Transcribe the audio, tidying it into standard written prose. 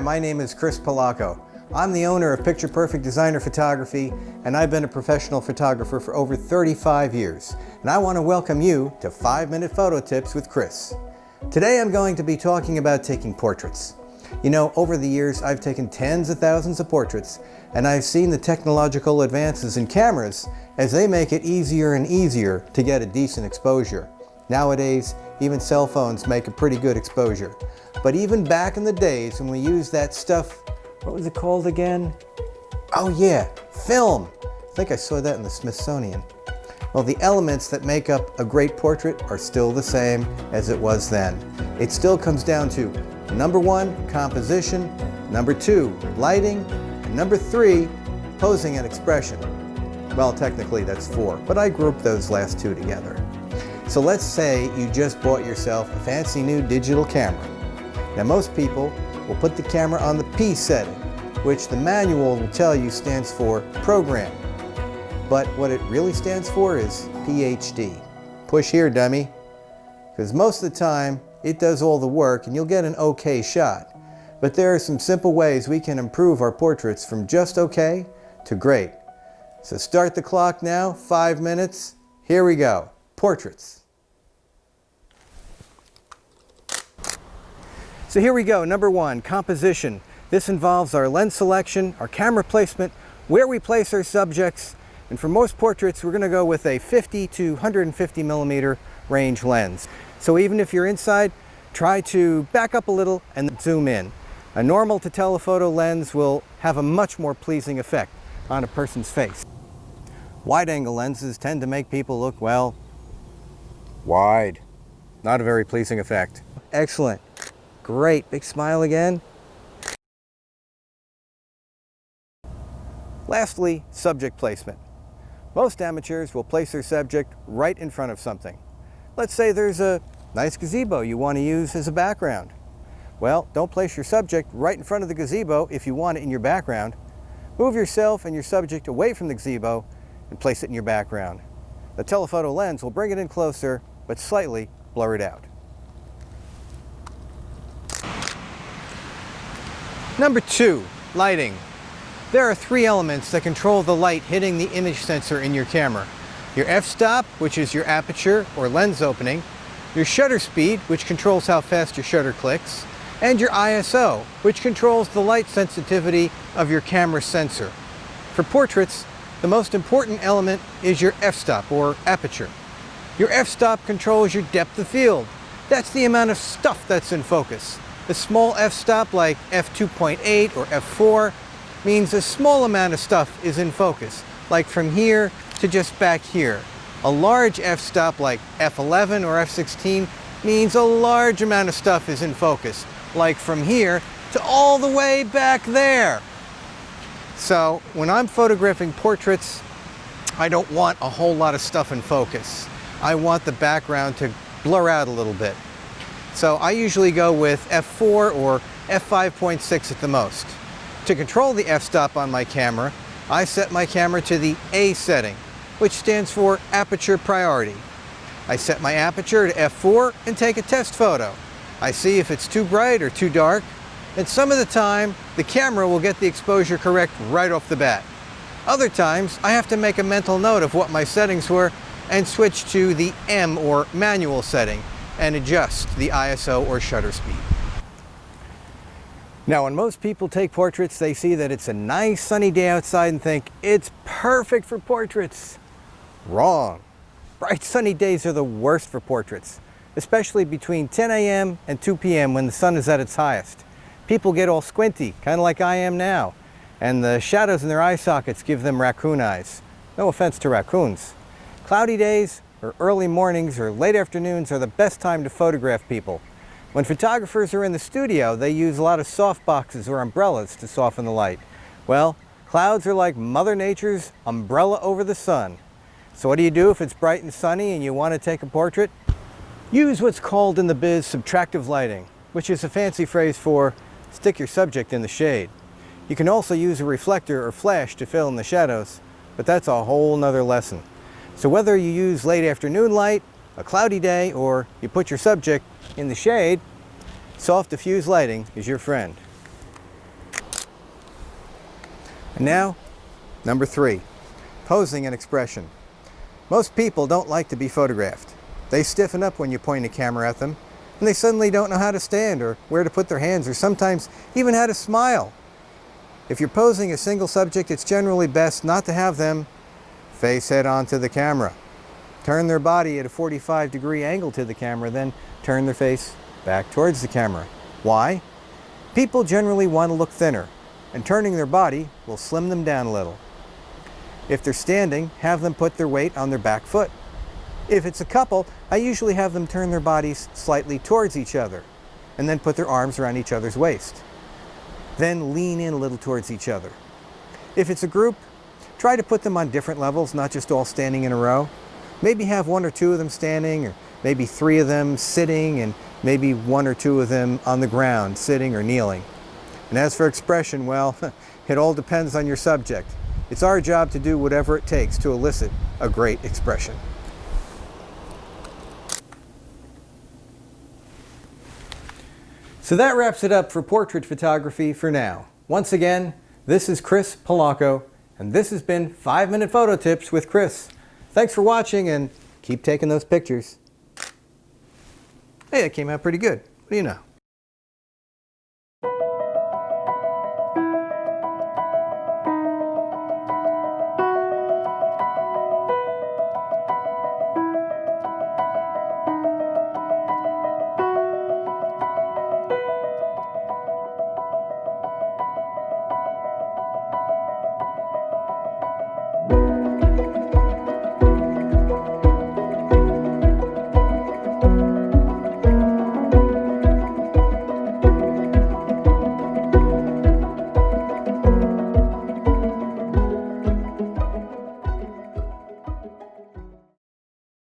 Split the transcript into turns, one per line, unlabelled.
Hi, my name is Chris Polacco. I'm the owner of Picture Perfect Designer Photography, and I've been a professional photographer for over 35 years. And I want to welcome you to 5-Minute Photo Tips with Chris. Today I'm going to be talking about taking portraits. You know, over the years I've taken tens of thousands of portraits, and I've seen the technological advances in cameras as they make it easier and easier to get a decent exposure. Nowadays, even cell phones make a pretty good exposure. But even back in the days when we used that stuff, what was it called again? Oh yeah, film. I think I saw that in the Smithsonian. Well, the elements that make up a great portrait are still the same as it was then. It still comes down to number 1, composition, number 2, lighting, and number 3, posing and expression. Well, technically that's 4, but I grouped those last 2 together. So let's say you just bought yourself a fancy new digital camera. Now most people will put the camera on the P setting, which the manual will tell you stands for program. But what it really stands for is PhD. Push here, dummy. Because most of the time, it does all the work and you'll get an okay shot. But there are some simple ways we can improve our portraits from just okay to great. So start the clock now, 5 minutes. Here we go. Portraits. So here we go, number 1, composition. This involves our lens selection, our camera placement, where we place our subjects, and for most portraits we're going to go with a 50 to 150 millimeter range lens. So even if you're inside, try to back up a little and zoom in. A normal to telephoto lens will have a much more pleasing effect on a person's face. Wide-angle lenses tend to make people look, well, wide. Not a very pleasing effect. Excellent. Great, big smile again. Lastly, subject placement. Most amateurs will place their subject right in front of something. Let's say there's a nice gazebo you want to use as a background. Well, don't place your subject right in front of the gazebo if you want it in your background. Move yourself and your subject away from the gazebo and place it in your background. The telephoto lens will bring it in closer, but slightly blur it out. Number 2, lighting. There are 3 elements that control the light hitting the image sensor in your camera. Your f-stop, which is your aperture or lens opening, your shutter speed, which controls how fast your shutter clicks, and your ISO, which controls the light sensitivity of your camera sensor. For portraits, the most important element is your f-stop or aperture. Your f-stop controls your depth of field. That's the amount of stuff that's in focus. A small f-stop like f2.8 or f4 means a small amount of stuff is in focus, like from here to just back here. A large f-stop like f11 or f16 means a large amount of stuff is in focus, like from here to all the way back there. So when I'm photographing portraits, I don't want a whole lot of stuff in focus. I want the background to blur out a little bit. So I usually go with f4 or f5.6 at the most. To control the f-stop on my camera, I set my camera to the A setting, which stands for aperture priority. I set my aperture to f4 and take a test photo. I see if it's too bright or too dark, and some of the time the camera will get the exposure correct right off the bat. Other times I have to make a mental note of what my settings were and switch to the M or manual setting and adjust the ISO or shutter speed. Now, when most people take portraits, they see that it's a nice sunny day outside and think, it's perfect for portraits. Wrong. Bright sunny days are the worst for portraits, especially between 10 a.m. and 2 p.m. when the sun is at its highest. People get all squinty, kind of like I am now, and the shadows in their eye sockets give them raccoon eyes. No offense to raccoons. Cloudy days or early mornings or late afternoons are the best time to photograph people. When photographers are in the studio, they use a lot of soft boxes or umbrellas to soften the light. Well, clouds are like Mother Nature's umbrella over the sun. So what do you do if it's bright and sunny and you want to take a portrait? Use what's called in the biz subtractive lighting, which is a fancy phrase for stick your subject in the shade. You can also use a reflector or flash to fill in the shadows, but that's a whole nother lesson. So whether you use late afternoon light, a cloudy day, or you put your subject in the shade, soft diffuse lighting is your friend. And now, number 3, posing and expression. Most people don't like to be photographed. They stiffen up when you point a camera at them, and they suddenly don't know how to stand or where to put their hands or sometimes even how to smile. If you're posing a single subject, it's generally best not to have them face head on to the camera. Turn their body at a 45-degree angle to the camera, then turn their face back towards the camera. Why? People generally want to look thinner, and turning their body will slim them down a little. If they're standing, have them put their weight on their back foot. If it's a couple, I usually have them turn their bodies slightly towards each other, and then put their arms around each other's waist. Then lean in a little towards each other. If it's a group, try to put them on different levels, not just all standing in a row. Maybe have 1 or 2 of them standing, or maybe 3 of them sitting, and maybe 1 or 2 of them on the ground, sitting or kneeling. And as for expression, well, it all depends on your subject. It's our job to do whatever it takes to elicit a great expression. So that wraps it up for portrait photography for now. Once again, this is Chris Polanco, and this has been 5-Minute Photo Tips with Chris. Thanks for watching, and keep taking those pictures. Hey, that came out pretty good. What do you know?